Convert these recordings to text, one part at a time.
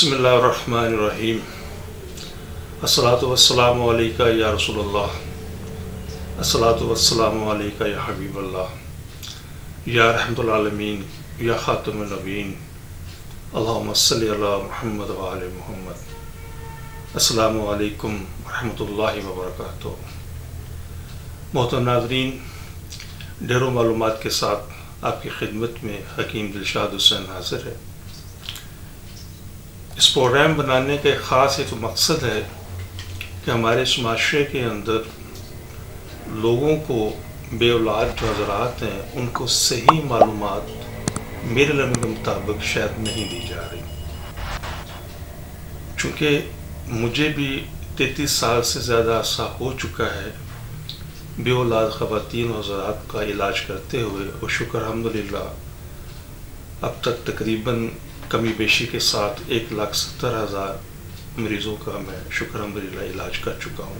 بسم اللہ الرحمن الرحیم الصلاۃ والسلام علیکہ یا رسول اللہ الصلاۃ والسلام علیکہ یا حبیب اللہ یا رحمت العالمین یا خاتم النبیین اللہم صلی علی محمد وآل محمد. السلام علیکم ورحمۃ اللہ وبرکاتہ. محترم ناظرین، ڈھیروں معلومات کے ساتھ آپ کی خدمت میں حکیم دلشاد حسین حاضر ہے. اس پروگرام بنانے کا ایک خاص ایک مقصد ہے کہ ہمارے اس معاشرے کے اندر لوگوں کو بے اولاد جو حضرات ہیں ان کو صحیح معلومات میرے علم کے مطابق شاید نہیں دی جا رہی. چونکہ مجھے بھی 33 سال سے زیادہ عرصہ ہو چکا ہے بے اولاد خواتین و حضرات کا علاج کرتے ہوئے، اور شکر الحمدللہ اب تک تقریباً کمی بیشی کے ساتھ 1,70,000 مریضوں کا میں شکر الحمدللہ علاج کر چکا ہوں.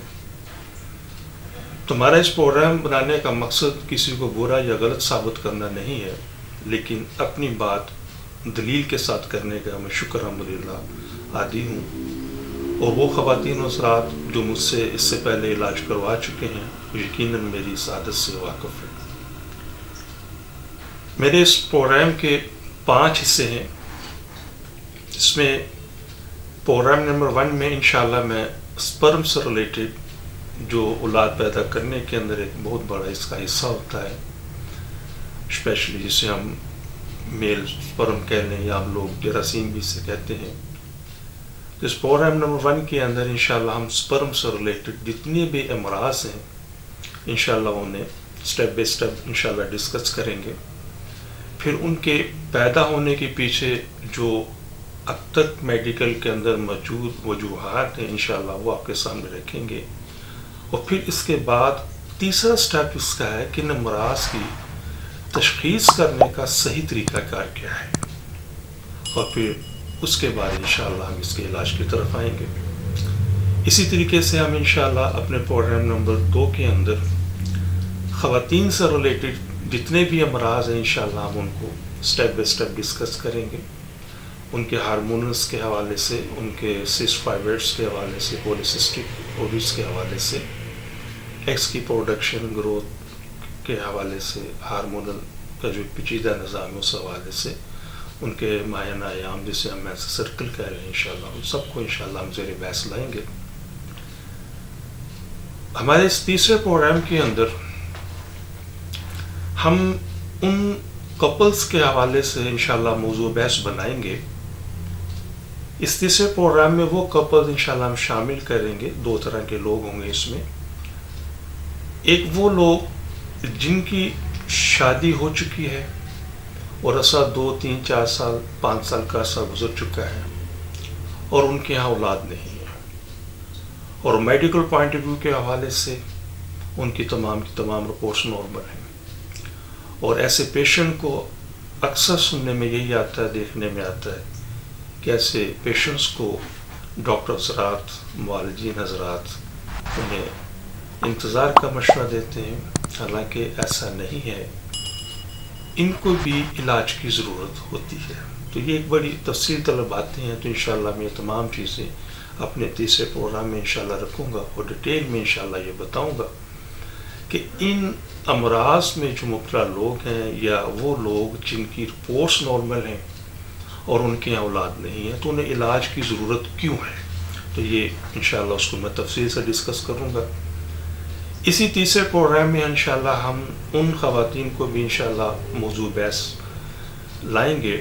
تو ہمارا اس پروگرام بنانے کا مقصد کسی کو برا یا غلط ثابت کرنا نہیں ہے، لیکن اپنی بات دلیل کے ساتھ کرنے کا میں شکر الحمدللہ عادی ہوں. اور وہ خواتین و حضرات جو مجھ سے اس سے پہلے علاج کروا چکے ہیں یقیناً میری اس عادت سے واقف ہیں. میرے اس پروگرام کے 5 حصے ہیں. اس میں پروگرام نمبر 1 میں انشاءاللہ میں سپرم سے ریلیٹڈ جو اولاد پیدا کرنے کے اندر ایک بہت بڑا اس کا حصہ ہوتا ہے، اسپیشلی جسے ہم میل سپرم کہہ لیں یا ہم لوگ جراثیم بھی سے کہتے ہیں. اس پروگرام نمبر 1 کے اندر انشاءاللہ ہم سپرم سے ریلیٹڈ جتنے بھی امراض ہیں انشاءاللہ انہیں سٹیپ بائی سٹیپ انشاءاللہ ڈسکس کریں گے. پھر ان کے پیدا ہونے کے پیچھے جو اب تک میڈیکل کے اندر موجود وجوہات ہیں انشاءاللہ وہ آپ کے سامنے رکھیں گے. اور پھر اس کے بعد تیسرا سٹیپ اس کا ہے کہ ان امراض کی تشخیص کرنے کا صحیح طریقہ کار کیا ہے، اور پھر اس کے بعد انشاءاللہ ہم اس کے علاج کی طرف آئیں گے. اسی طریقے سے ہم انشاءاللہ اپنے پروگرام نمبر 2 کے اندر خواتین سے ریلیٹڈ جتنے بھی امراض ہیں انشاءاللہ ہم ان کو سٹیپ بائی سٹیپ ڈسکس کریں گے. ان کے ہارمونز کے حوالے سے، ان کے سسٹ فائبرز کے حوالے سے، پولیسسٹک اووریز کے حوالے سے، ایگز کی پروڈکشن گروتھ کے حوالے سے، ہارمونل کا جو پیچیدہ نظام ہے اس حوالے سے، ان کے ماہانہ ایام جسے ہم ایسے سرکل کہہ رہے ہیں انشاءاللہ ان سب کو انشاءاللہ ہم زیر بحث لائیں گے. ہمارے اس تیسرے پروگرام کے اندر ہم ان کپلز کے حوالے سے انشاءاللہ موضوع بحث بنائیں گے. اس تیسرے پروگرام میں وہ کپلز انشاءاللہ ہم شامل کریں گے. 2 طرح کے لوگ ہوں گے اس میں. ایک وہ لوگ جن کی شادی ہو چکی ہے اور عرصہ 2 3 4 سال 5 سال کا عرصہ گزر چکا ہے اور ان کے ہاں اولاد نہیں ہے، اور میڈیکل پوائنٹ آف ویو کے حوالے سے ان کی تمام رپورٹس نارمل ہیں. اور ایسے پیشنٹ کو اکثر سننے میں یہی آتا ہے، دیکھنے میں آتا ہے کہ ایسے پیشنٹس کو ڈاکٹر حضرات، معالجین حضرات انہیں انتظار کا مشورہ دیتے ہیں، حالانکہ ایسا نہیں ہے. ان کو بھی علاج کی ضرورت ہوتی ہے. تو یہ ایک بڑی تفصیل طلب باتیں ہیں. تو انشاءاللہ میں یہ تمام چیزیں اپنے تیسرے پروگرام میں انشاءاللہ رکھوں گا اور ڈیٹیل میں انشاءاللہ یہ بتاؤں گا کہ ان امراض میں جو مبتلا لوگ ہیں یا وہ لوگ جن کی رپورٹس نارمل ہیں اور ان کے یہاں اولاد نہیں ہے تو انہیں علاج کی ضرورت کیوں ہے. تو یہ انشاءاللہ اس کو میں تفصیل سے ڈسکس کروں گا. اسی تیسرے پروگرام میں انشاءاللہ ہم ان خواتین کو بھی انشاءاللہ موضوع بحث لائیں گے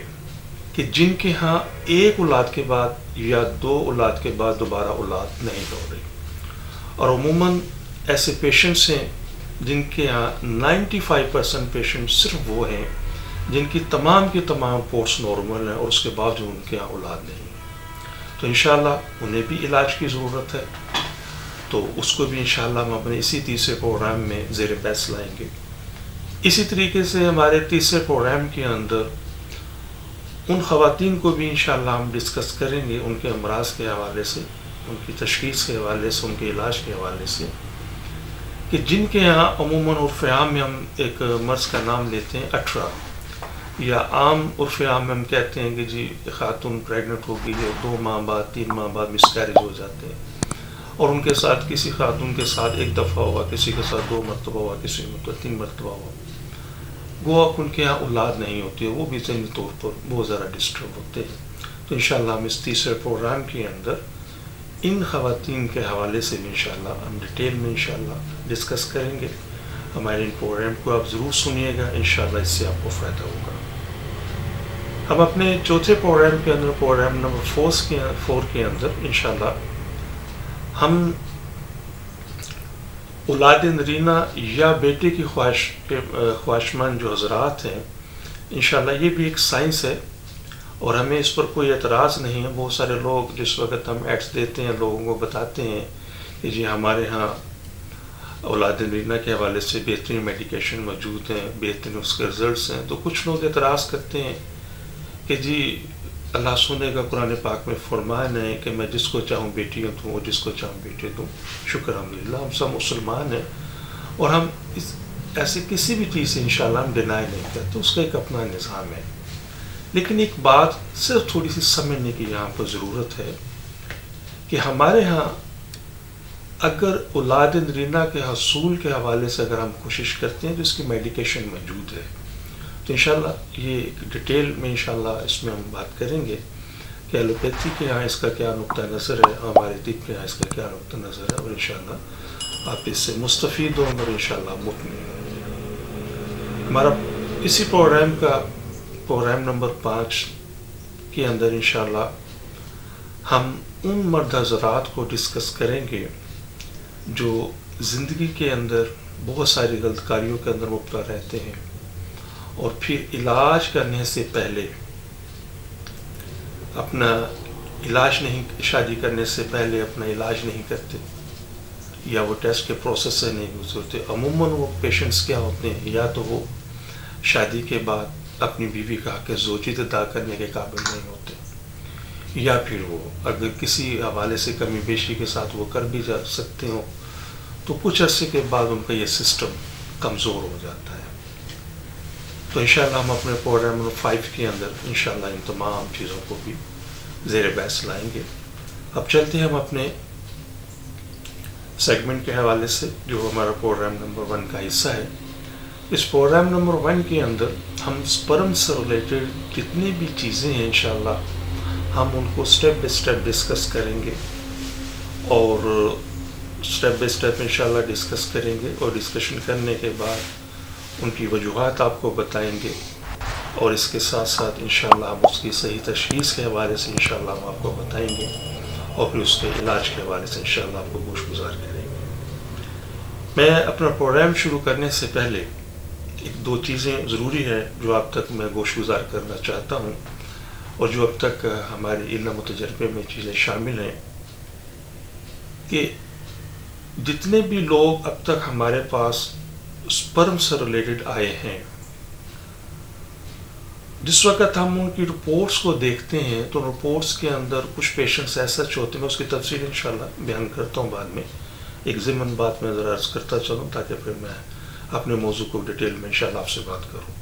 کہ جن کے ہاں 1 اولاد کے بعد یا 2 اولاد کے بعد دوبارہ اولاد نہیں ہو رہی. اور عموماً ایسے پیشنٹس ہیں جن کے ہاں 95% پیشنٹ صرف وہ ہیں جن کی تمام رپورٹس نارمل ہیں اور اس کے باوجود ان کے یہاں اولاد نہیں ہے. تو انشاءاللہ انہیں بھی علاج کی ضرورت ہے. تو اس کو بھی انشاءاللہ ہم اپنے اسی تیسرے پروگرام میں زیر بحث لائیں گے. اسی طریقے سے ہمارے تیسرے پروگرام کے اندر ان خواتین کو بھی انشاءاللہ ہم ڈسکس کریں گے ان کے امراض کے حوالے سے، ان کی تشخیص کے حوالے سے، ان کے علاج کے حوالے سے، کہ جن کے یہاں عموماً عرف عام میں ہم ایک مرض کا نام لیتے ہیں 18، یا عام عرف عام میں ہم کہتے ہیں کہ جی خاتون پریگننٹ ہو گئی ہے 2 ماہ بعد 3 ماہ بعد مس کیریج ہو جاتے ہیں، اور ان کے ساتھ کسی خاتون کے ساتھ 1 دفعہ ہوا، کسی کے ساتھ 2 مرتبہ ہوا، کسی میں 3 مرتبہ ہوا، گویا ان کے یہاں اولاد نہیں ہوتی ہے، وہ بھی ذہنی طور پر بہت زیادہ ڈسٹرب ہوتے ہیں. تو انشاءاللہ ہم اس تیسرے پروگرام کے اندر ان خواتین کے حوالے سے بھی انشاءاللہ ہم ڈیٹیل میں انشاءاللہ ڈسکس کریں گے. ہمارے ان پروگرام کو آپ ضرور سنیے گا، انشاءاللہ اس سے آپ کو فائدہ ہوگا. ہم اپنے چوتھے پروگرام کے اندر، پروگرام نمبر 4 کے اندر انشاءاللہ ہم اولاد نرینہ یا بیٹے کی خواہشمند جو حضرات ہیں، انشاءاللہ یہ بھی ایک سائنس ہے اور ہمیں اس پر کوئی اعتراض نہیں ہے. بہت سارے لوگ جس وقت ہم ایڈس دیتے ہیں لوگوں کو بتاتے ہیں کہ جی ہمارے ہاں اولاد نرینہ کے حوالے سے بہترین میڈیکیشن موجود ہیں، بہترین اس کے رزلٹس ہیں، تو کچھ لوگ اعتراض کرتے ہیں کہ جی اللہ سنے کا قرآن پاک میں فرمان ہے کہ میں جس کو چاہوں بیٹیاں دوں اور جس کو چاہوں بیٹے دوں. شکر الحمدللہ ہم سب مسلمان ہیں اور ہم ایسے کسی بھی چیز سے انشاءاللہ ہم ڈینائی نہیں کرتے، اس کا ایک اپنا نظام ہے. لیکن ایک بات صرف تھوڑی سی سمجھنے کی یہاں پر ضرورت ہے کہ ہمارے ہاں اگر اولاد نرینہ کے حصول کے حوالے سے اگر ہم کوشش کرتے ہیں تو اس کی میڈیکیشن موجود ہے. تو انشاءاللہ یہ ڈیٹیل میں انشاءاللہ اس میں ہم بات کریں گے کہ ایلوپیتھی کے یہاں اس کا کیا نقطہ نظر ہے، ہمارے طب کے یہاں اس کا کیا نقطہ نظر ہے، اور انشاءاللہ آپ اس سے مستفید ہوں گے اور انشاءاللہ مطمئن ہوں. ہمارا اسی پروگرام نمبر 5 کے اندر انشاءاللہ ہم ان مرد حضرات کو ڈسکس کریں گے جو زندگی کے اندر بہت ساری غلط کاریوں کے اندر مبتلا رہتے ہیں اور پھر علاج کرنے سے پہلے اپنا شادی کرنے سے پہلے اپنا علاج نہیں کرتے یا وہ ٹیسٹ کے پروسیس سے نہیں گزرتے. عموماً وہ پیشنٹس کیا ہوتے ہیں، یا تو وہ شادی کے بعد اپنی بیوی کا حق زوجیت ادا کرنے کے قابل نہیں ہوتے، یا پھر وہ اگر کسی حوالے سے کمی بیشی کے ساتھ وہ کر بھی جا سکتے ہوں تو کچھ عرصے کے بعد ان کا یہ سسٹم کمزور ہو جاتا ہے. تو انشاءاللہ ہم اپنے پروگرام نمبر 5 کے اندر انشاءاللہ ان تمام چیزوں کو بھی زیر بحث لائیں گے. اب چلتے ہیں ہم اپنے سیگمنٹ کے حوالے سے جو ہمارا پروگرام نمبر 1 کا حصہ ہے. اس پروگرام نمبر 1 کے اندر ہم سپرم سے ریلیٹڈ جتنی بھی چیزیں ہیں انشاءاللہ ہم ان کو سٹیپ بائی سٹیپ ڈسکس کریں گے اور سٹیپ بائی سٹیپ انشاءاللہ ڈسکس کریں گے اور ڈسکشن کرنے کے بعد ان کی وجوہات آپ کو بتائیں گے اور اس کے ساتھ ساتھ انشاءاللہ ہم اس کی صحیح تشخیص کے حوالے سے انشاءاللہ ہم آپ کو بتائیں گے اور پھر اس کے علاج کے حوالے سے انشاءاللہ آپ کو گوش گزار کریں گے. میں اپنا پروگرام شروع کرنے سے پہلے 1-2 چیزیں ضروری ہیں جو آپ تک میں گوش گزار کرنا چاہتا ہوں اور جو اب تک ہمارے علم و تجربے میں چیزیں شامل ہیں کہ جتنے بھی لوگ اب تک ہمارے پاس سپرم سے ریلیٹڈ آئے ہیں، جس وقت ہم ان کی رپورٹس کو دیکھتے ہیں تو رپورٹس کے اندر کچھ پیشنٹس ایسا ہوتے ہیں، میں اس کی تفصیل انشاءاللہ بیان کرتا ہوں بعد میں. ایک ضمن بات میں ذرا عرض کرتا چلوں تاکہ پھر میں اپنے موضوع کو ڈیٹیل میں انشاءاللہ آپ سے بات کروں.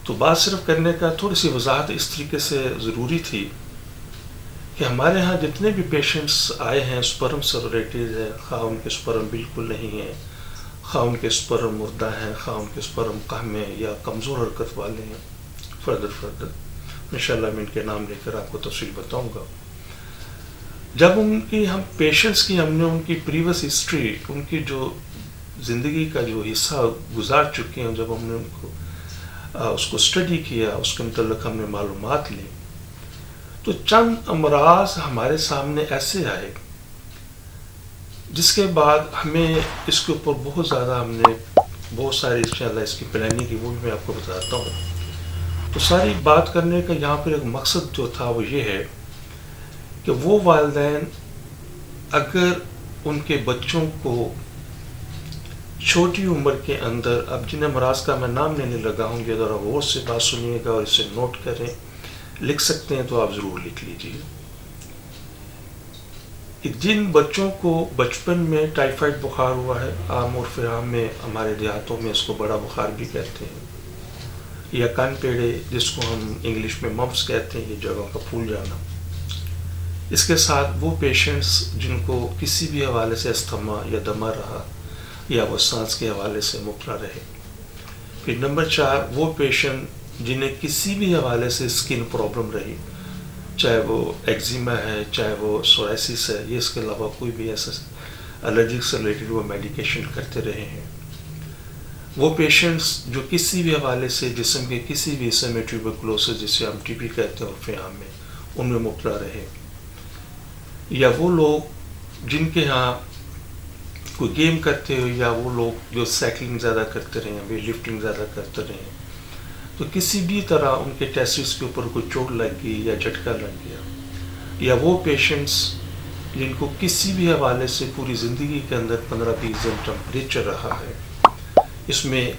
تو بات صرف کرنے کا تھوڑی سی وضاحت اس طریقے سے ضروری تھی کہ ہمارے ہاں جتنے بھی پیشنٹس آئے ہیں سپرم سے ریلیٹڈ ہیں، خواہ ان کے سپرم بالکل نہیں ہیں، خواہ ان کے سپرم مردہ ہیں، خواہ ان کے سپرم کم ہیں یا کمزور حرکت والے ہیں، فردر انشاءاللہ میں ان کے نام لے کر آپ کو تفصیل بتاؤں گا. جب ان کی ہم پیشنٹس کی ہم نے ان کی پریویس ہسٹری، ان کی جو زندگی کا جو حصہ گزار چکے ہیں، جب ہم نے ان کو اس کو اسٹڈی کیا، اس کے متعلق ہم نے معلومات لی، تو چند امراض ہمارے سامنے ایسے آئے جس کے بعد ہمیں اس کے اوپر بہت زیادہ ہم نے بہت ساری انشاءاللہ اس کی پلاننگ کی، وہ بھی میں آپ کو بتاتا ہوں. تو ساری بات کرنے کا یہاں پر ایک مقصد جو تھا وہ یہ ہے کہ وہ والدین اگر ان کے بچوں کو چھوٹی عمر کے اندر، اب جن امراض کا میں نام لینے لگا ہوں گے ذرا غور سے بات سنیے گا اور اسے نوٹ کریں، لکھ سکتے ہیں تو آپ ضرور لکھ لیجیے. جن بچوں کو بچپن میں ٹائیفائڈ بخار ہوا ہے، عام عرف عام میں ہمارے دیہاتوں میں اس کو بڑا بخار بھی کہتے ہیں، یا کان پیڑے جس کو ہم انگلش میں ممپس کہتے ہیں، یہ جگہوں کا پھول جانا. اس کے ساتھ وہ پیشنٹس جن کو کسی بھی حوالے سے استھما یا دمہ رہا یا وہ سانس کے حوالے سے مبتلا رہے. پھر نمبر 4 وہ پیشنٹ جنہیں کسی بھی حوالے سے اسکن پرابلم رہی، چاہے وہ ایگزیما ہے، چاہے وہ سورائسس ہے، یہ اس کے علاوہ کوئی بھی ایسا الرجک سے ریلیٹڈ وہ میڈیکیشن کرتے رہے ہیں. وہ پیشنٹس جو کسی بھی حوالے سے جسم کے کسی بھی حصے میں ٹیوبرکلوسس جسے ہم ٹی بی کہتے ہیں عرف عام میں، ان میں مبتلا رہے. یا وہ لوگ جن کے ہاں کوئی گیم کرتے ہو، یا وہ لوگ جو سائیکلنگ زیادہ کرتے رہے ہیں، ویٹ لفٹنگ زیادہ کرتے رہے ہیں، تو کسی بھی طرح ان کے ٹیسٹس کے اوپر کوئی چوٹ لگ گئی یا جھٹکا لگ گیا. یا وہ پیشنٹس جن کو کسی بھی حوالے سے پوری زندگی کے اندر 15-20 دن ٹمپریچر رہا ہے. اس میں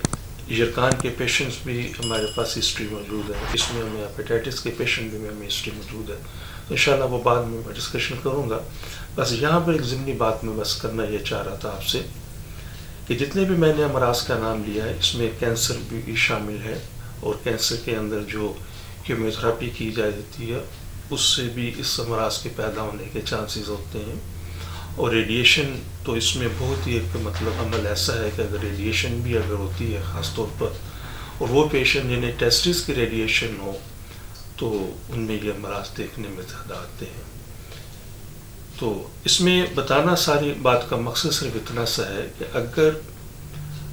یرکان کے پیشنٹس بھی ہمارے پاس ہسٹری موجود ہے، اس میں ہمیں ہیپیٹائٹس کے پیشنٹ بھی ہمیں ہسٹری موجود ہے. تو انشاءاللہ وہ بعد میں ڈسکشن کروں گا. بس یہاں پر ایک ضمنی بات میں بس کرنا یہ چاہ رہا تھا آپ سے کہ جتنے بھی میں نے امراض کا نام لیا ہے اس میں کینسر بھی شامل ہے، اور کینسر کے اندر جو کیمیوتھراپی کی جاتی ہے اس سے بھی اس امراض کے پیدا ہونے کے چانسز ہوتے ہیں. اور ریڈیشن تو اس میں بہت ہی ایک مطلب عمل ایسا ہے کہ اگر ریڈیشن بھی اگر ہوتی ہے خاص طور پر، اور وہ پیشنٹ جنہیں ٹیسٹس کی ریڈیشن ہو، تو ان میں یہ امراض دیکھنے میں زیادہ آتے ہیں. تو اس میں بتانا ساری بات کا مقصد صرف اتنا سا ہے کہ اگر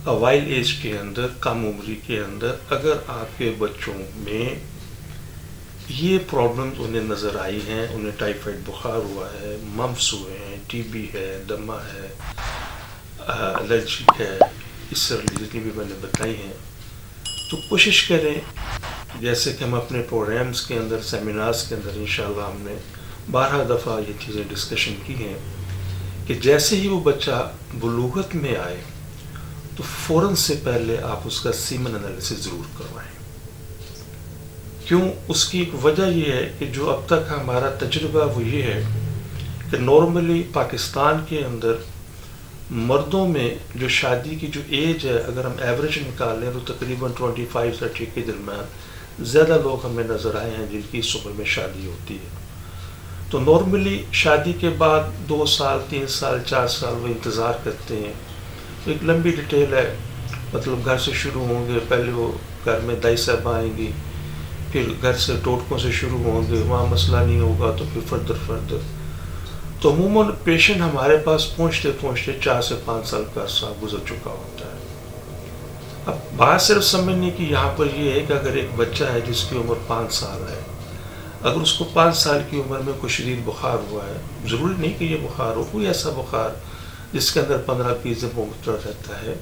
اوائل ایج کے اندر، کم عمری کے اندر اگر آپ کے بچوں میں یہ پرابلمز انہیں نظر آئی ہیں، انہیں ٹائیفائڈ بخار ہوا ہے، ممپس ہوئے ہیں، ٹی بی ہے، دمہ ہے، الرجی ہے، اس سے جتنی بھی میں نے بتائی ہیں، تو کوشش کریں جیسے کہ ہم اپنے پروگرامز کے اندر، سیمینارز کے اندر انشاءاللہ ہم نے 12 دفعہ یہ چیزیں ڈسکشن کی ہیں کہ جیسے ہی وہ بچہ بلوغت میں آئے تو فوراً سے پہلے آپ اس کا سیمن انالیسس ضرور کروائیں. کیوں؟ اس کی ایک وجہ یہ ہے کہ جو اب تک ہمارا تجربہ وہ یہ ہے کہ نارملی پاکستان کے اندر مردوں میں جو شادی کی جو ایج ہے اگر ہم ایوریج نکالیں تو تقریباً 25-30 کے درمیان زیادہ لوگ ہمیں نظر آئے ہیں جن کی اس عمر میں شادی ہوتی ہے. تو نارملی شادی کے بعد 2 سال 3 سال 4 سال وہ انتظار کرتے ہیں. تو ایک لمبی ڈیٹیل ہے، مطلب گھر سے شروع ہوں گے، پہلے وہ گھر میں دائی صاحب آئیں گی، پھر گھر سے ٹوٹکوں سے شروع ہوں گے، وہاں مسئلہ نہیں ہوگا تو پھر فردر. تو عموماً پیشنٹ ہمارے پاس پہنچتے 4 سے 5 سال کا عرصہ گزر چکا ہوتا ہے. اب بات صرف سمجھنے کی یہاں پر یہ ہے کہ اگر ایک بچہ ہے جس کی عمر 5 سال ہے، اگر اس کو 5 سال کی عمر میں کوئی شدید بخار ہوا ہے، ضروری نہیں کہ یہ بخار ہو، کوئی ایسا بخار جس کے اندر 15-20 دن مبتلا رہتا ہے،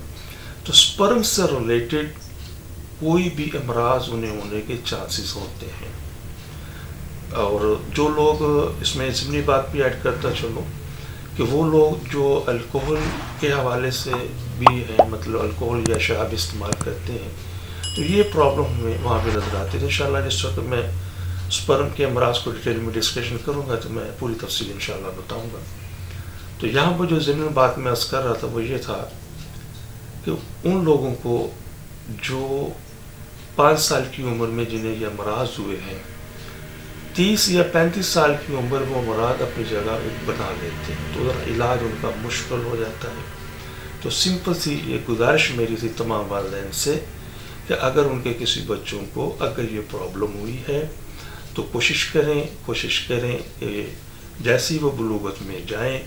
تو سپرم سے ریلیٹڈ کوئی بھی امراض انہیں ہونے کے چانسز ہوتے ہیں. اور جو لوگ اس میں ضمنی بات بھی ایڈ کرتا چلو کہ وہ لوگ جو الکوہل کے حوالے سے بھی ہیں، مطلب الکوہل یا شراب استعمال کرتے ہیں، تو یہ پرابلم ہمیں وہاں پہ نظر آتی ہے. انشاءاللہ جس وقت میں سپرم کے امراض کو ڈیٹیل میں ڈسکشن کروں گا تو میں پوری تفصیل انشاءاللہ بتاؤں گا. تو یہاں پر جو ضمنی بات میں عرض کر رہا تھا وہ یہ تھا کہ ان لوگوں کو جو 5 سال کی عمر میں جنہیں یہ امراض ہوئے ہیں، 30 یا 35 سال کی عمر وہ امراض اپنی جگہ بنا لیتے ہیں، تو علاج ان کا مشکل ہو جاتا ہے. تو سمپل سی یہ گزارش میری تھی تمام والدین سے کہ اگر ان کے کسی بچوں کو اگر یہ پرابلم ہوئی ہے تو کوشش کریں کہ جیسی وہ بلوغت میں جائیں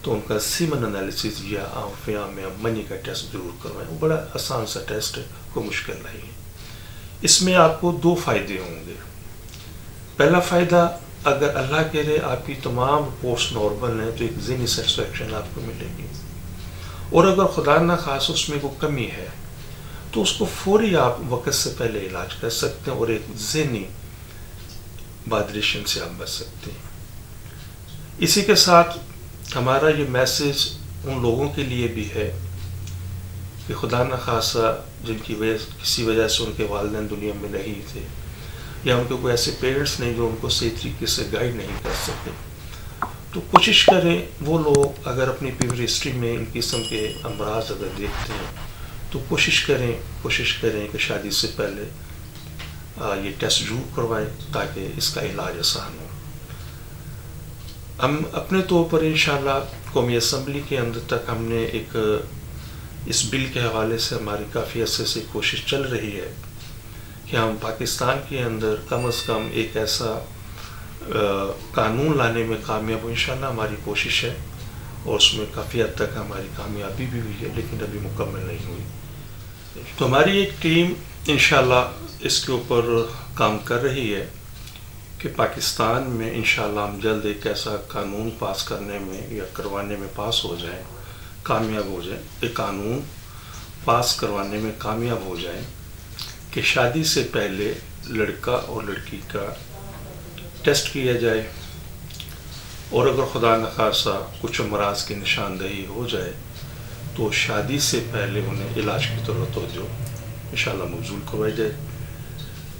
تو ان کا سیمن انالیسس یا آنفیاں میں منی کا ٹیسٹ ضرور کروائیں. وہ بڑا آسان سا ٹیسٹ ہے، کوئی مشکل نہیں ہے. اس میں آپ کو 2 فائدے ہوں گے. پہلا فائدہ، اگر اللہ کرے آپ کی تمام رپورٹس نارمل ہیں تو ایک ذہنی سیٹسفیکشن آپ کو ملے گی، اور اگر خدا نہ خاص اس میں کوئی کمی ہے تو اس کو فوری آپ وقت سے پہلے علاج کر سکتے ہیں اور ایک ذہنی بادریشن سے آپ بچ سکتے ہیں. اسی کے ساتھ ہمارا یہ میسیج ان لوگوں کے لیے بھی ہے کہ خدا نہ خاصہ جن کی کسی وجہ سے ان کے والدین دنیا میں نہیں تھے، یا ان کے کوئی ایسے پیرنٹس نہیں جو ان کو صحیح طریقے سے گائیڈ نہیں کر سکتے، تو کوشش کریں وہ لوگ اگر اپنی پیور ہسٹری میں ان قسم کے امراض اگر دیکھتے ہیں تو کوشش کریں کہ شادی سے پہلے یہ ٹیسٹ ضرور کروائیں تاکہ اس کا علاج آسان ہو۔ ہم اپنے طور پر انشاءاللہ قومی اسمبلی کے اندر تک ہم نے ایک اس بل کے حوالے سے ہماری کافی عرصے سے کوشش چل رہی ہے کہ ہم پاکستان کے اندر کم از کم ایک ایسا قانون لانے میں کامیاب ہو۔ انشاءاللہ ہماری کوشش ہے اور اس میں کافی حد تک ہماری کامیابی بھی ہوئی ہے، لیکن ابھی مکمل نہیں ہوئی۔ تو ہماری ایک ٹیم انشاءاللہ اس کے اوپر کام کر رہی ہے کہ پاکستان میں انشاءاللہ ہم جلد ایک ایسا قانون پاس کرنے میں یا کروانے میں پاس ہو جائیں، کامیاب ہو جائیں، ایک قانون پاس کروانے میں کامیاب ہو جائیں کہ شادی سے پہلے لڑکا اور لڑکی کا ٹیسٹ کیا جائے، اور اگر خدا نخواستہ کچھ امراض کی نشاندہی ہو جائے تو شادی سے پہلے انہیں علاج کی ضرورت ہو جو انشاءاللہ مبذول کروائی جائے۔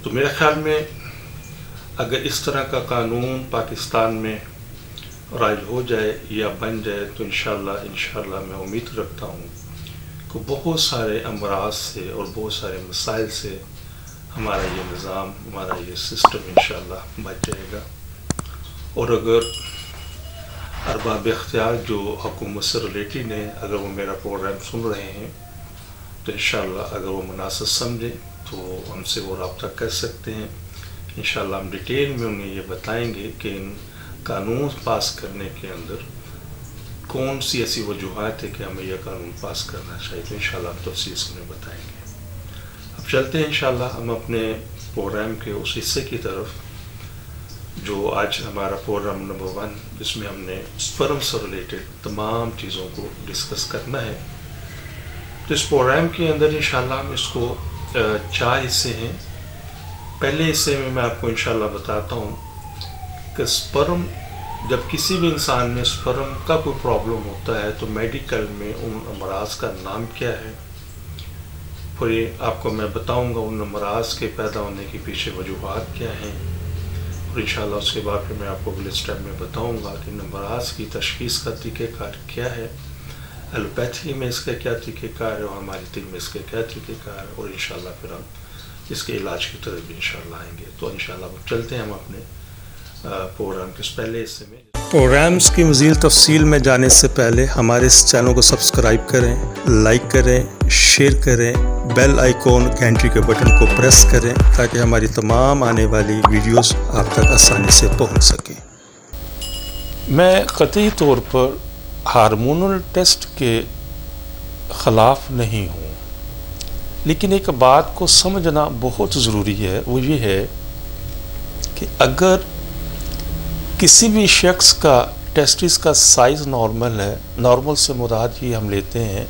تو میرے خیال میں اگر اس طرح کا قانون پاکستان میں رائج ہو جائے یا بن جائے تو انشاءاللہ میں امید رکھتا ہوں کہ بہت سارے امراض سے اور بہت سارے مسائل سے ہمارا یہ نظام، ہمارا یہ سسٹم انشاءاللہ بچ جائے گا۔ اور اگر ارباب اختیار جو حکومت سے ریلیٹڈ ہیں اگر وہ میرا پروگرام سن رہے ہیں تو انشاءاللہ اگر وہ مناسب سمجھیں تو ہم سے وہ رابطہ کر سکتے ہیں۔ انشاءاللہ ہم ڈیٹیل میں انہیں یہ بتائیں گے کہ ان قانون پاس کرنے کے اندر کون سی ایسی وجوہات ہے کہ ہمیں یہ قانون پاس کرنا چاہیے، تو انشاءاللہ ہم تفصیل سے انہیں بتائیں گے۔ اب چلتے ہیں انشاءاللہ ہم اپنے پروگرام کے اس حصے کی طرف جو آج ہمارا پروگرام نمبر 1، جس میں ہم نے سپرم سے ریلیٹڈ تمام چیزوں کو ڈسکس کرنا ہے۔ تو اس پروگرام کے اندر انشاءاللہ ہم اس کو 4 حصے ہیں۔ پہلے حصے میں آپ کو انشاءاللہ بتاتا ہوں کہ سپرم، جب کسی بھی انسان میں سپرم کا کوئی پرابلم ہوتا ہے تو میڈیکل میں ان امراض کا نام کیا ہے، پھر یہ آپ کو میں بتاؤں گا ان امراض کے پیدا ہونے کے پیچھے وجوہات کیا ہیں، اور انشاءاللہ اس کے بعد پھر میں آپ کو اگلے اسٹیپ میں بتاؤں گا کہ ان امراض کی تشخیص کا طریقہ کار کیا ہے، ایلوپیتھی میں اس کا کیا طریقہ کار ہے اور ہماری طب میں اس کا کیا طریقہ کار ہے، اور انشاءاللہ پھر ہم اس کے علاج کی طرف بھی انشاءاللہ آئیں گے۔ تو انشاءاللہ چلتے ہیں ہم اپنے پروگرام کے پہلے حصے میں۔ پروگرامز کی مزید تفصیل میں جانے سے پہلے ہمارے اس چینل کو سبسکرائب کریں، لائک کریں، شیئر کریں، بیل آئیکن گھنٹی کے بٹن کو پریس کریں تاکہ ہماری تمام آنے والی ویڈیوز آپ تک آسانی سے پہنچ سکیں۔ میں قطعی طور پر ہارمونل ٹیسٹ کے خلاف نہیں ہوں، لیکن ایک بات کو سمجھنا بہت ضروری ہے، وہ یہ ہے کہ اگر کسی بھی شخص کا ٹیسٹس کا سائز نارمل ہے، نارمل سے مراد یہ ہم لیتے ہیں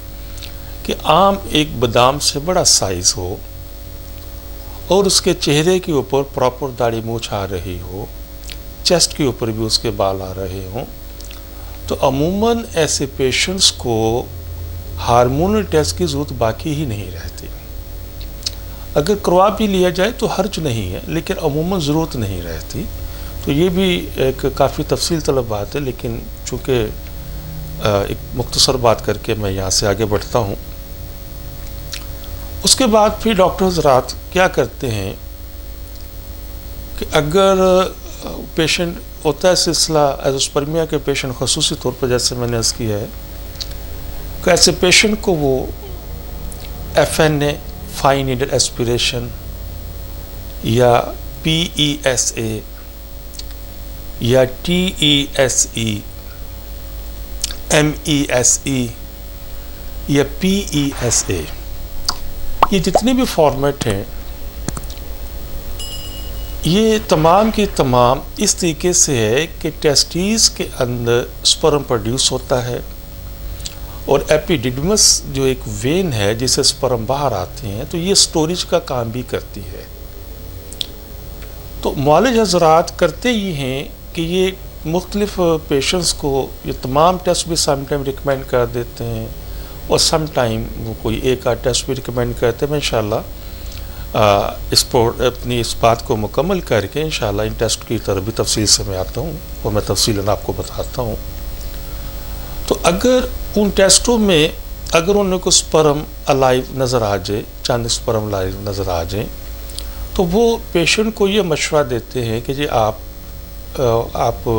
کہ عام ایک بادام سے بڑا سائز ہو اور اس کے چہرے کے اوپر پراپر داڑھی مونچھ آ رہی ہو، چیسٹ کے اوپر بھی اس کے بال آ رہے ہوں، تو عموماً ایسے پیشنٹس کو ہارمونل ٹیسٹ کی ضرورت باقی ہی نہیں رہتی۔ اگر کروا بھی لیا جائے تو حرج نہیں ہے، لیکن عموماً ضرورت نہیں رہتی۔ تو یہ بھی ایک کافی تفصیل طلب بات ہے، لیکن چونکہ ایک مختصر بات کر کے میں یہاں سے آگے بڑھتا ہوں۔ اس کے بعد پھر ڈاکٹر حضرات کیا کرتے ہیں کہ اگر پیشنٹ ہوتا ہے سلسلہ ایزوسپرمیا کے پیشنٹ، خصوصی طور پر جیسے میں نے عرض کیا ہے کہ ایسے پیشنٹ کو وہ FNA فائن نیڈل ایسپریشن یا PESA یا TESE، MESE یا PESA، یہ جتنے بھی فارمیٹ ہیں یہ تمام کی تمام اس طریقے سے ہے کہ ٹیسٹیز کے اندر سپرم پروڈیوس ہوتا ہے، اور ایپیڈیڈمس جو ایک وین ہے جس سے سپرم باہر آتے ہیں، تو یہ سٹوریج کا کام بھی کرتی ہے۔ تو معالج حضرات کرتے یہ ہیں کہ یہ مختلف پیشنٹس کو یہ تمام ٹیسٹ بھی سم ٹائم ریکمینڈ کر دیتے ہیں، اور سم ٹائم وہ کوئی ایک آدھ ٹیسٹ بھی ریکمینڈ کرتے ہیں۔ میں انشاءاللہ اپنی اس بات کو مکمل کر کے انشاءاللہ ان ٹیسٹ کی طرف بھی تفصیل سے میں آتا ہوں اور میں تفصیلاً آپ کو بتاتا ہوں۔ تو اگر ان ٹیسٹوں میں اگر ان کو سپرم الائیو نظر آ جائے، چند سپرم الائیو نظر آ جائیں، تو وہ پیشنٹ کو یہ مشورہ دیتے ہیں کہ جی آپ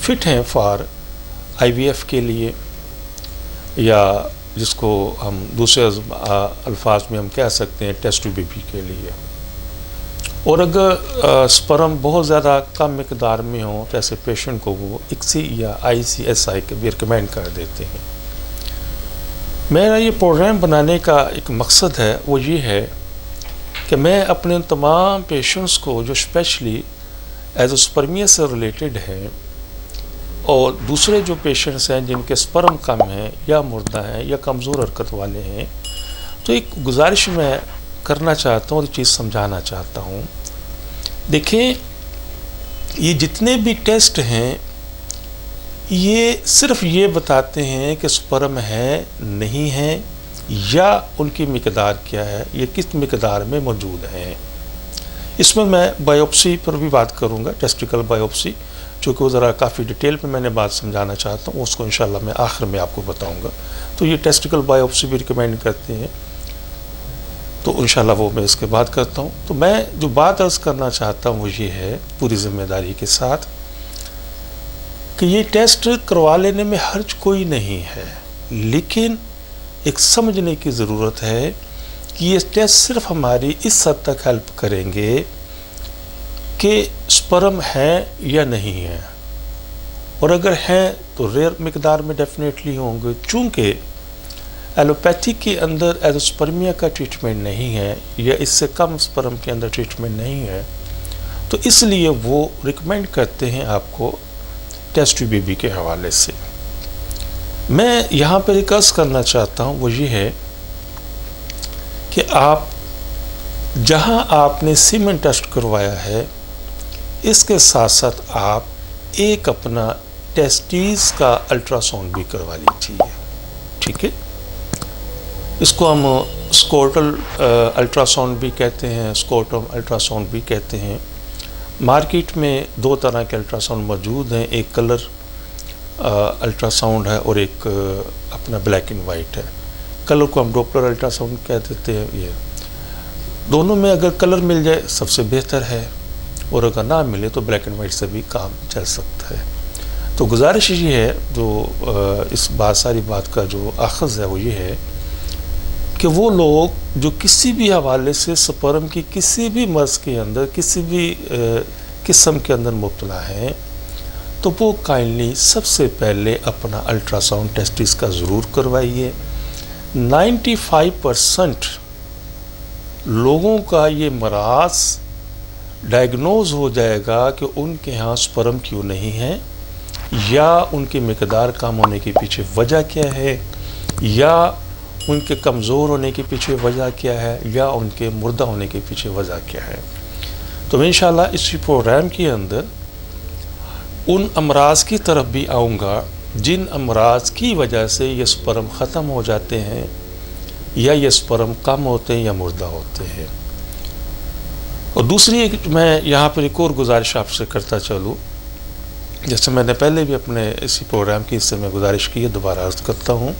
فٹ ہیں فار IVF کے لیے، یا جس کو ہم دوسرے الفاظ میں ہم کہہ سکتے ہیں ٹیسٹ ٹیوب بیبی کے لیے. اور اگر سپرم بہت زیادہ کم مقدار میں ہوں تو ایسے پیشنٹ کو وہ ICSI یا ICSI کے بھی ریکمینڈ کر دیتے ہیں. میرا یہ پروگرام بنانے کا ایک مقصد ہے، وہ یہ ہے کہ میں اپنے ان تمام پیشنٹس کو جو اسپیشلی ایزوسپرمیا سے ریلیٹڈ ہیں اور دوسرے جو پیشنٹس ہیں جن کے سپرم کم ہیں یا مردہ ہیں یا کمزور حرکت والے ہیں، تو ایک گزارش میں کرنا چاہتا ہوں اور چیز سمجھانا چاہتا ہوں. دیکھیں، یہ جتنے بھی ٹیسٹ ہیں یہ صرف یہ بتاتے ہیں کہ سپرم ہے نہیں ہے یا ان کی مقدار کیا ہے، یہ کس مقدار میں موجود ہیں. اس میں بائیوپسی پر بھی بات کروں گا، ٹیسٹیکل بائیوپسی، چونکہ وہ ذرا کافی ڈیٹیل میں نے بات سمجھانا چاہتا ہوں، اس کو انشاءاللہ میں آخر میں آپ کو بتاؤں گا. تو یہ ٹیسٹیکل بائیوپسی بھی ریکمینڈ کرتے ہیں، تو انشاءاللہ وہ میں اس کے بعد کرتا ہوں. تو میں جو بات عرض کرنا چاہتا ہوں وہ یہ ہے پوری ذمہ داری کے ساتھ کہ یہ ٹیسٹ کروا لینے میں حرج کوئی نہیں ہے، لیکن ایک سمجھنے کی ضرورت ہے کہ یہ ٹیسٹ صرف ہماری اس حد تک ہیلپ کریں گے کہ سپرم ہے یا نہیں ہے، اور اگر ہیں تو ریئر مقدار میں ڈیفینیٹلی ہوں گے. چونکہ ایلوپیتھی کے اندر ایزوسپرمیا کا ٹریٹمنٹ نہیں ہے یا اس سے کم سپرم کے اندر ٹریٹمنٹ نہیں ہے، تو اس لیے وہ ریکمینڈ کرتے ہیں آپ کو ٹیسٹ ٹیوب بیبی کے حوالے سے. میں یہاں پر ایک عرض کرنا چاہتا ہوں، وہ یہ ہے کہ آپ جہاں آپ نے سیمن ٹیسٹ کروایا ہے اس کے ساتھ ساتھ آپ ایک اپنا ٹیسٹیز کا الٹرا ساؤنڈ بھی کروا لیجیے. ٹھیک ہے، اس کو ہم اسکوٹل الٹرا ساؤنڈ بھی کہتے ہیں، اسکوٹم الٹرا ساؤنڈ بھی کہتے ہیں. مارکیٹ میں دو طرح کے الٹرا ساؤنڈ موجود ہیں، ایک کلر الٹرا ساؤنڈ ہے اور ایک اپنا بلیک اینڈ وائٹ ہے. کلر کو ہم ڈوپلر الٹرا ساؤنڈ کہہ دیتے ہیں. یہ دونوں میں اگر کلر مل جائے سب سے بہتر ہے، اور اگر نہ ملے تو بلیک اینڈ وائٹ سے بھی کام چل سکتا ہے. تو گزارش یہ ہے، جو اس ساری بات کا جو آخذ ہے وہ یہ ہے کہ وہ لوگ جو کسی بھی حوالے سے سپرم کی کسی بھی مرض کے اندر کسی بھی قسم کے اندر مبتلا ہیں، تو وہ کائنڈلی سب سے پہلے اپنا الٹرا ساؤنڈ ٹیسٹس کا ضرور کروائیے. 95% لوگوں کا یہ مرض ڈائگنوز ہو جائے گا کہ ان کے ہاں سپرم کیوں نہیں ہے، یا ان کی مقدار کم ہونے کے پیچھے وجہ کیا ہے، یا ان کے کمزور ہونے کے پیچھے وجہ کیا ہے، یا ان کے مردہ ہونے کے پیچھے وجہ کیا ہے. تو میں انشاءاللہ اسی پروگرام کے اندر ان امراض کی طرف بھی آؤں گا جن امراض کی وجہ سے یہ سپرم ختم ہو جاتے ہیں، یا یہ سپرم کم ہوتے ہیں یا مردہ ہوتے ہیں. اور دوسری میں یہاں پر ایک اور گزارش آپ سے کرتا چلوں، جیسے میں نے پہلے بھی اپنے اسی پروگرام کی حصے میں گزارش کی ہے، دوبارہ عرض کرتا ہوں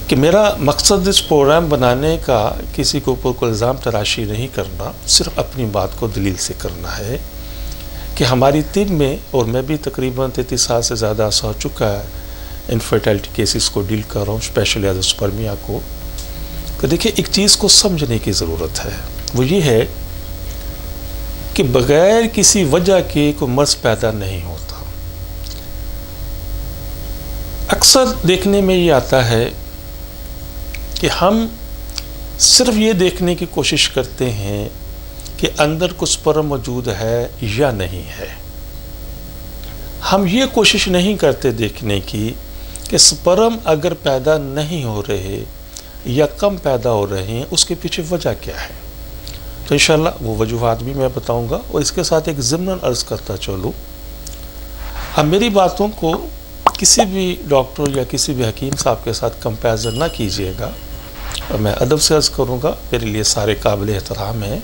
کہ میرا مقصد اس پروگرام بنانے کا کسی کے اوپر کوئی الزام تراشی نہیں کرنا، صرف اپنی بات کو دلیل سے کرنا ہے کہ ہماری طب میں، اور میں بھی تقریباً 33 سال سے زیادہ عرصہ ہو چکا ہے انفرٹیلٹی کیسز کو ڈیل کر رہا ہوں، اسپیشلی ایزوسپرمیا کو. کہ دیکھیں، ایک چیز کو سمجھنے کی ضرورت ہے، وہ یہ ہے کہ بغیر کسی وجہ کے کوئی مرض پیدا نہیں ہوتا. اکثر دیکھنے میں یہ آتا ہے کہ ہم صرف یہ دیکھنے کی کوشش کرتے ہیں کہ اندر کچھ سپرم موجود ہے یا نہیں ہے. ہم یہ کوشش نہیں کرتے دیکھنے کی کہ سپرم اگر پیدا نہیں ہو رہے یا کم پیدا ہو رہے ہیں اس کے پیچھے وجہ کیا ہے. تو انشاءاللہ وہ وجوہات بھی میں بتاؤں گا، اور اس کے ساتھ ایک ضمن عرض کرتا چلوں. اب میری باتوں کو کسی بھی ڈاکٹر یا کسی بھی حکیم صاحب کے ساتھ کمپیریزن نہ کیجیے گا، اور میں ادب سے عرض کروں گا، میرے لیے سارے قابل احترام ہیں.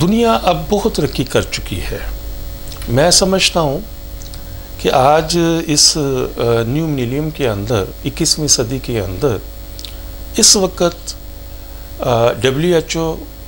دنیا اب بہت ترقی کر چکی ہے. میں سمجھتا ہوں کہ آج اس نیو ملینیم کے اندر، 21ویں صدی کے اندر، اس وقت WHO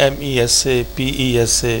MESA, PESA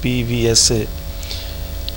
PVSA,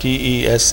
TESE,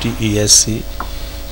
TESC,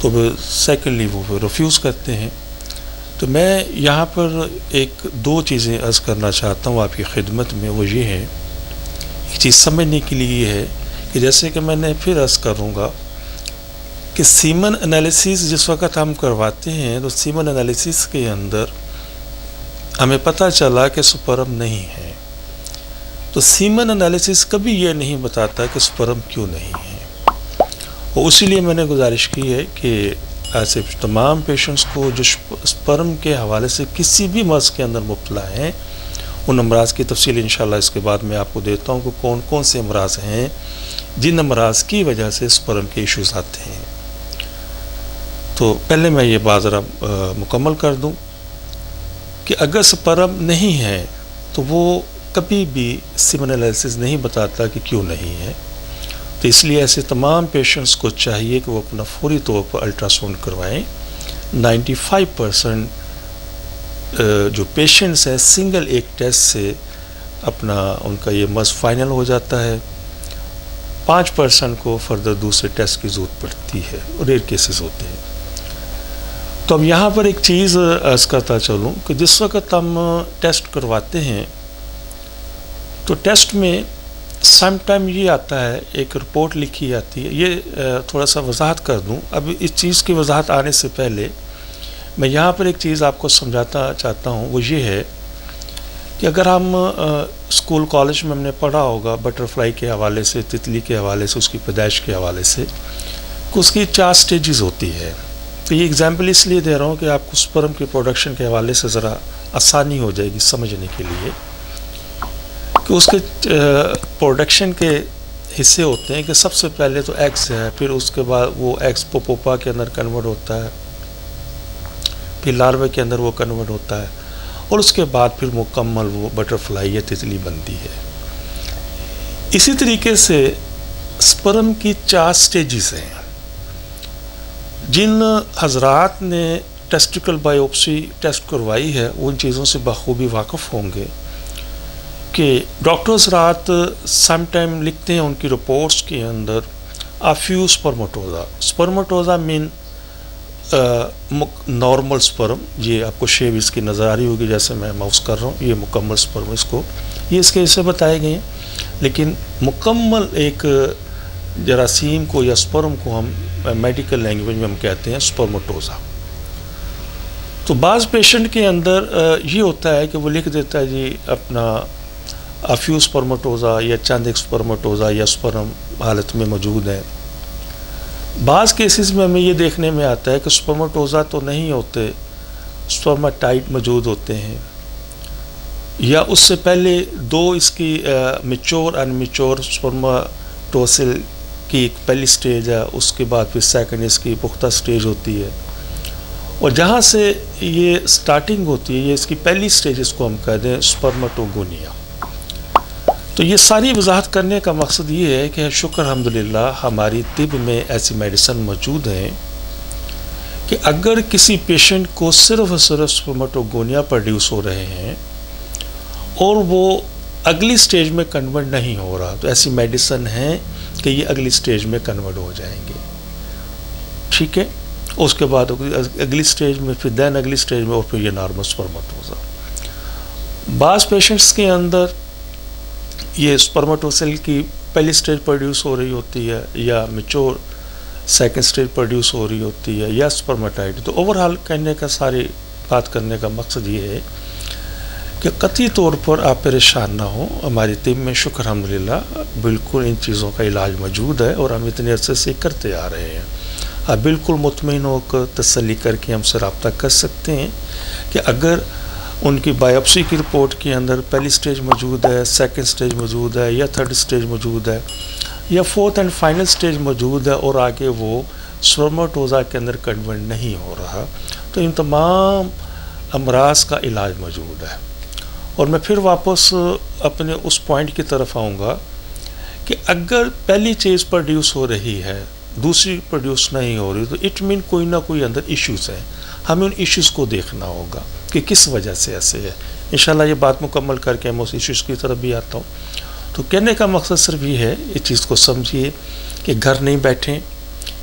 تو وہ سیکنڈلی وہ ریفیوز کرتے ہیں. تو میں یہاں پر ایک دو چیزیں عرض کرنا چاہتا ہوں آپ کی خدمت میں. وہ یہ ہے، ایک چیز سمجھنے کے لیے یہ ہے کہ جیسے کہ میں نے پھر عرض کروں گا کہ سیمن انالیسس جس وقت ہم کرواتے ہیں تو سیمن انالیسس کے اندر ہمیں پتہ چلا کہ سپرم نہیں ہے. تو سیمن انالیسس کبھی یہ نہیں بتاتا کہ سپرم کیوں نہیں ہے. اور اسی لیے میں نے گزارش کی ہے کہ ایسے تمام پیشنٹس کو جو سپرم کے حوالے سے کسی بھی مرض کے اندر مبتلا ہیں، ان امراض کی تفصیل انشاءاللہ اس کے بعد میں آپ کو دیتا ہوں کہ کون کون سے امراض ہیں جن امراض کی وجہ سے سپرم کے ایشوز آتے ہیں. تو پہلے میں یہ بات ذرا مکمل کر دوں کہ اگر سپرم نہیں ہے تو وہ کبھی بھی سیمن انالیسس نہیں بتاتا کہ کیوں نہیں ہے. تو اس لیے ایسے تمام پیشنٹس کو چاہیے کہ وہ اپنا فوری طور پر الٹرا ساؤنڈ کروائیں. 95% جو پیشنٹس ہیں سنگل ایک ٹیسٹ سے اپنا ان کا یہ مرض فائنل ہو جاتا ہے. 5% کو فردر دوسرے ٹیسٹ کی ضرورت پڑتی ہے اور ریئر کیسز ہوتے ہیں. تو اب یہاں پر ایک چیز عرض کرتا چلوں کہ جس وقت ہم ٹیسٹ کرواتے ہیں تو ٹیسٹ میں سم ٹائم یہ آتا ہے، ایک رپورٹ لکھی جاتی ہے. یہ تھوڑا سا وضاحت کر دوں. اب اس چیز کی وضاحت آنے سے پہلے میں یہاں پر ایک چیز آپ کو سمجھاتا چاہتا ہوں. وہ یہ ہے کہ اگر ہم اسکول کالج میں ہم نے پڑھا ہوگا بٹر فلائی کے حوالے سے، تتلی کے حوالے سے، اس کی پیدائش کے حوالے سے کہ اس کی 4 سٹیجز ہوتی ہے. تو یہ اگزامپل اس لیے دے رہا ہوں کہ آپ کو سپرم کے پروڈکشن کے حوالے سے ذرا آسانی ہو جائے گی سمجھنے کے لیے کہ اس کے پروڈکشن کے حصے ہوتے ہیں کہ سب سے پہلے تو ایگز ہے، پھر اس کے بعد وہ ایگز پوپا کے اندر کنورٹ ہوتا ہے، پھر لاروے کے اندر وہ کنورٹ ہوتا ہے، اور اس کے بعد پھر مکمل وہ بٹر فلائی یا تتلی بنتی ہے. اسی طریقے سے سپرم کی 4 سٹیجز ہیں. جن حضرات نے ٹیسٹیکل بائیوپسی ٹیسٹ کروائی ہے ان چیزوں سے بخوبی واقف ہوں گے کہ ڈاکٹرز رات سم ٹائم لکھتے ہیں ان کی رپورٹس کے اندر افیو سپرمٹوزا. سپرمٹوزا مین نارمل سپرم. یہ آپ کو شیپ اس کی نظر آ رہی ہوگی جیسے میں ماؤس کر رہا ہوں. یہ مکمل سپرم اس کو یہ اس کے حصے بتائے گئے ہیں، لیکن مکمل ایک جراثیم کو یا سپرم کو ہم میڈیکل لینگویج میں ہم کہتے ہیں سپرمٹوزا. تو بعض پیشنٹ کے اندر یہ ہوتا ہے کہ وہ لکھ دیتا ہے جی اپنا افیو سپرمٹوزا یا چند ایک سپرمٹوزا یا سپرم حالت میں موجود ہے. بعض کیسز میں ہمیں یہ دیکھنے میں آتا ہے کہ سپرمٹوزا تو نہیں ہوتے، سپرماٹائٹ موجود ہوتے ہیں، یا اس سے پہلے 2 اس کی میچور ان میچور سپرماٹوسل کی ایک پہلی سٹیج ہے، اس کے بعد پھر سیکنڈ اس کی پختہ سٹیج ہوتی ہے، اور جہاں سے یہ سٹارٹنگ ہوتی ہے یہ اس کی پہلی سٹیج اس کو ہم کہتے ہیں سپرماٹوگونیا. تو یہ ساری وضاحت کرنے کا مقصد یہ ہے کہ شکر الحمدللہ ہماری طب میں ایسی میڈیسن موجود ہیں کہ اگر کسی پیشنٹ کو صرف اور صرف سپرماٹوگونیا پروڈیوس ہو رہے ہیں اور وہ اگلی سٹیج میں کنورٹ نہیں ہو رہا تو ایسی میڈیسن ہیں کہ یہ اگلی سٹیج میں کنورٹ ہو جائیں گے. ٹھیک ہے، اس کے بعد اگلی سٹیج میں پھر دین اگلی سٹیج میں اور پھر یہ نارمل سپرماٹوزا. بعض پیشنٹس کے اندر یہ سپرماٹوسل کی پہلی سٹیج پروڈیوس ہو رہی ہوتی ہے یا میچور سیکنڈ سٹیج پروڈیوس ہو رہی ہوتی ہے یا سپرماٹائٹ. تو اوورآل کہنے کا ساری بات کرنے کا مقصد یہ ہے کہ قطعی طور پر آپ پریشان نہ ہوں. ہماری طب میں شکر الحمدللہ بالکل ان چیزوں کا علاج موجود ہے اور ہم اتنے عرصے سے کرتے آ رہے ہیں. آپ بالکل مطمئن ہو کر تسلی کر کے ہم سے رابطہ کر سکتے ہیں کہ اگر ان کی بائیوپسی کی رپورٹ کے اندر پہلی سٹیج موجود ہے، سیکنڈ سٹیج موجود ہے یا تھرڈ سٹیج موجود ہے یا فورتھ اینڈ فائنل سٹیج موجود ہے اور آگے وہ سپرماٹوزا کے اندر کنورٹ نہیں ہو رہا، تو ان تمام امراض کا علاج موجود ہے. اور میں پھر واپس اپنے اس پوائنٹ کی طرف آؤں گا کہ اگر پہلی چیز پروڈیوس ہو رہی ہے دوسری پروڈیوس نہیں ہو رہی تو اٹ مین کوئی نہ کوئی اندر ایشوز ہیں. ہمیں ان ایشوز کو دیکھنا ہوگا کہ کس وجہ سے ایسے ہے. انشاءاللہ یہ بات مکمل کر کے میں اس ایشوز کی طرف بھی آتا ہوں. تو کہنے کا مقصد صرف یہ ہے اس چیز کو سمجھیے کہ گھر نہیں بیٹھیں،